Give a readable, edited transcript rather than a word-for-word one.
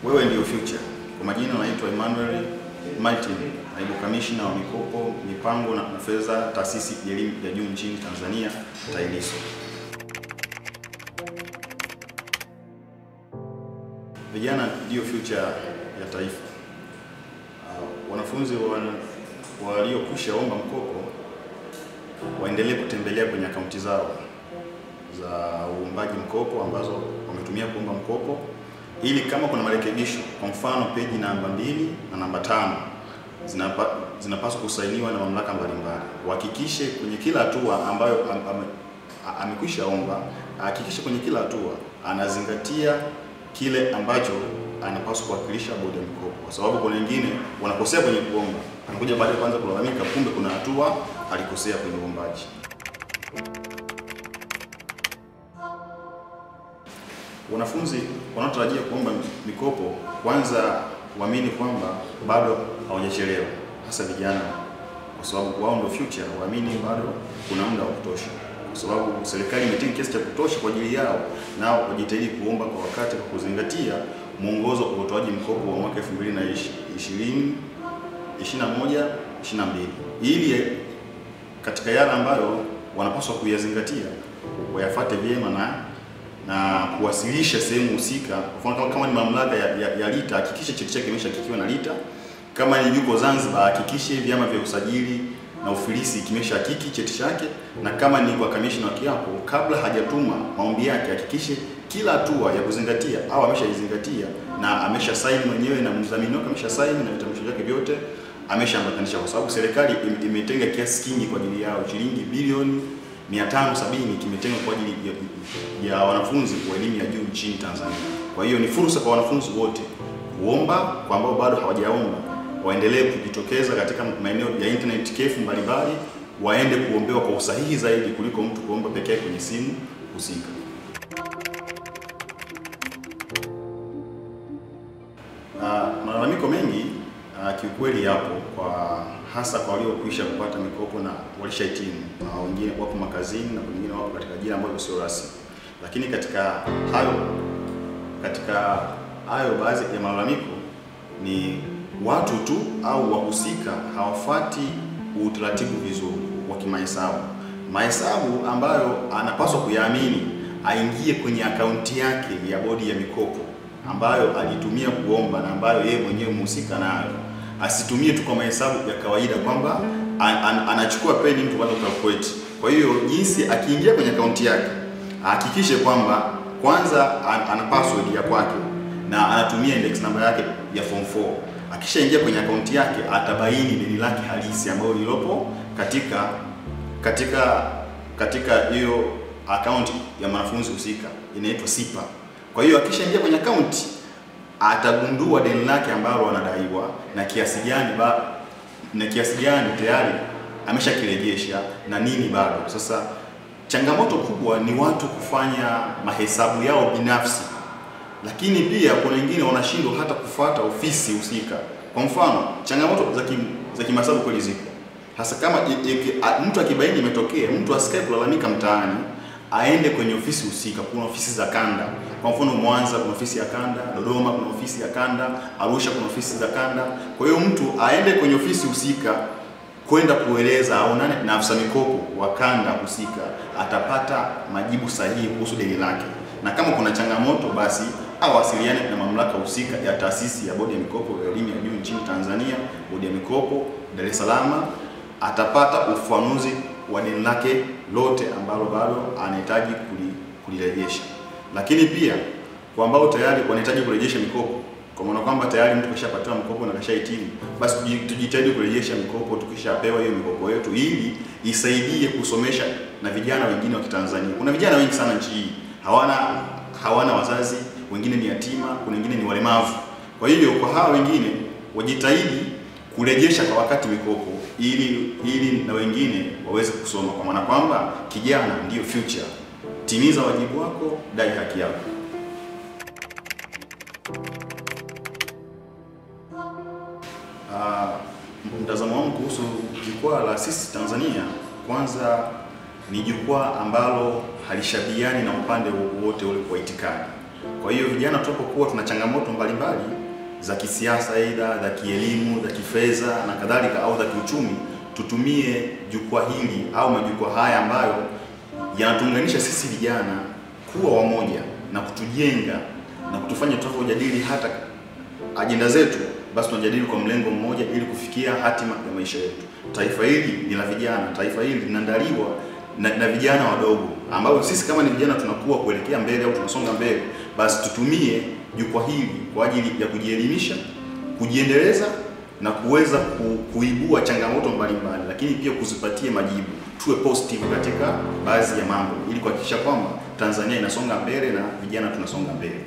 Wewe ndio future. Kwa majina naitwa Emmanuel Martin, naibu kamishna wa mikopo, mipango na fedha, taasisi ya elimu ya juu nchini Tanzania, TAHLISO. Vijana ndio future ya taifa. Wanafunzi waliokwisha omba mkopo waendelee kutembelea kwenye akaunti zao za uombaji mkopo ambazo wametumia kuomba mkopo, ili kama kuna marekebisho, kwa mfano peji namba 2 na namba 5 zinapaswa kusainiwa na mamlaka mbalimbali, wahakikishe kwenye kila hatua ambayo amekwisha omba, hakikishe kwenye kila hatua anazingatia kile ambacho anapaswa kuwakilisha bodi ya mikopo, kwa sababu kuna wengine wanakosea kwenye kuomba, anakuja baada ya kwanza kulalamika, kumbe kuna hatua alikosea kwenye uombaji. Wanafunzi wanaotarajia kuomba mikopo kwanza waamini kwamba bado hawajachelewa, hasa vijana, kwa sababu wao ndio future. Waamini bado kuna muda wa kutosha, kwa sababu serikali imetenga kiasi cha kutosha kwa ajili yao, nao wajitahidi kuomba kwa wakati kwa kuzingatia mwongozo wa utoaji mkopo wa mwaka 2020, 21, 22, ili katika yale ambayo wanapaswa kuyazingatia wayafuate vyema na kuwasilisha sehemu husika. Kwa mfano kama ni mamlaka ya LITA, hakikisha cheti chake kimeshahakikiwa na LITA. Kama ni yuko Zanzibar, hakikishe vyama vya usajili na ufilisi kimeshahakiki cheti chake. Na kama ni kwa kamishna wa kiapo, kabla hajatuma maombi yake, hakikishe kila hatua ya kuzingatia au ameshaizingatia na amesha saini mwenyewe na mdhamini wake amesha saini na vitambulisho vyake vyote ameshaambatanisha, kwa sababu serikali imetenga kiasi kingi kwa ajili yao, shilingi bilioni 570 kimetengwa kwa ajili ya wanafunzi wa elimu ya juu nchini Tanzania. Kwa hiyo ni fursa kwa wanafunzi wote kuomba, kwa ambao bado hawajaomba waendelee kujitokeza katika maeneo ya internet cafe mbalimbali, waende kuombewa kwa usahihi zaidi kuliko mtu kuomba pekee kwenye simu husika. Malalamiko mengi kiukweli yapo, kwa hasa kwa waliokwisha kupata mikopo na walishahitimu, na wengine wapo makazini na wengine wapo katika ajira ambayo sio rasmi. Lakini katika hayo baadhi ya malalamiko ni watu tu au wahusika hawafuati utaratibu vizuri wa kimahesabu. Mahesabu ambayo anapaswa kuyaamini, aingie kwenye akaunti yake ya bodi ya mikopo ambayo alitumia kuomba na ambayo yeye mwenyewe mhusika nayo. Asitumie tu kwa mahesabu ya kawaida kwamba anachukua peni mtu bado calculate. Kwa hiyo jinsi akiingia kwenye akaunti yake, hakikishe kwamba kwanza ana password ya kwake na anatumia index number yake ya form 4. Akishaingia kwenye akaunti yake, atabaini deni lake halisi ambalo lilopo katika hiyo akaunti ya mwanafunzi husika, inaitwa SIPA. Kwa hiyo akishaingia kwenye akaunti, atagundua deni lake ambalo anadaiwa na kiasi gani tayari ameshakirejesha na nini bado. Sasa changamoto kubwa ni watu kufanya mahesabu yao binafsi, lakini pia kuna wengine wanashindwa hata kufuata ofisi husika. Kwa mfano, changamoto za kimahesabu kweli zipo, hasa kama mtu akibaini imetokea, mtu asikae kulalamika mtaani, aende kwenye ofisi husika. Kuna ofisi za kanda, kwa mfano Mwanza kuna ofisi ya kanda, Dodoma kuna ofisi ya kanda, Arusha kuna ofisi za kanda. Kwa hiyo mtu aende kwenye ofisi husika kwenda kueleza, aonane na afisa mikopo wa kanda husika, atapata majibu sahihi kuhusu deni lake. Na kama kuna changamoto, basi awasiliane na mamlaka husika ya taasisi ya bodi ya mikopo ya elimu ya juu nchini Tanzania, bodi ya mikopo Dar es Salaam, atapata ufafanuzi wa deni lake lote ambalo bado anahitaji kulirejesha. Lakini pia kwa ambao tayari wanahitaji kurejesha mikopo, kwa maana kwamba tayari mtu kashapatiwa mkopo na kashahitimu, basi tujitahidi kurejesha mikopo tukishapewa hiyo mikopo yetu, ili isaidie kusomesha na vijana wengine wa Kitanzania. Kuna vijana wengi sana nchi hii hawana wazazi, wengine ni yatima, kuna wengine ni walemavu. Kwa hiyo kwa hawa wengine wajitahidi kurejesha kwa wakati mikopo, ili na wengine waweze kusoma, kwa maana kwamba kijana ndio future. Timiza wajibu wako, dai haki yako. Mtazamo wangu kuhusu jukwaa la Sisi Tanzania, kwanza ni jukwaa ambalo halishabiani na upande wote ule kwa itikadi. Kwa hiyo vijana, tunapokuwa tuna changamoto mbalimbali za kisiasa, aidha za kielimu, za kifedha na kadhalika, au za kiuchumi, tutumie jukwaa hili au majukwaa haya ambayo yanatuunganisha sisi vijana kuwa wamoja na kutujenga na kutufanya tunapojadili hata ajenda zetu, basi tunajadili kwa mlengo mmoja ili kufikia hatima ya maisha yetu. Taifa hili ni la vijana, taifa hili linaandaliwa na vijana wadogo ambao sisi kama ni vijana tunakuwa kuelekea mbele au tunasonga mbele. Basi tutumie jukwaa hili kwa ajili ya kujielimisha, kujiendeleza na kuweza kuibua changamoto mbalimbali, lakini pia kuzipatia majibu. Tuwe positive katika baadhi ya mambo ili kuhakikisha kwamba Tanzania inasonga mbele na vijana tunasonga mbele.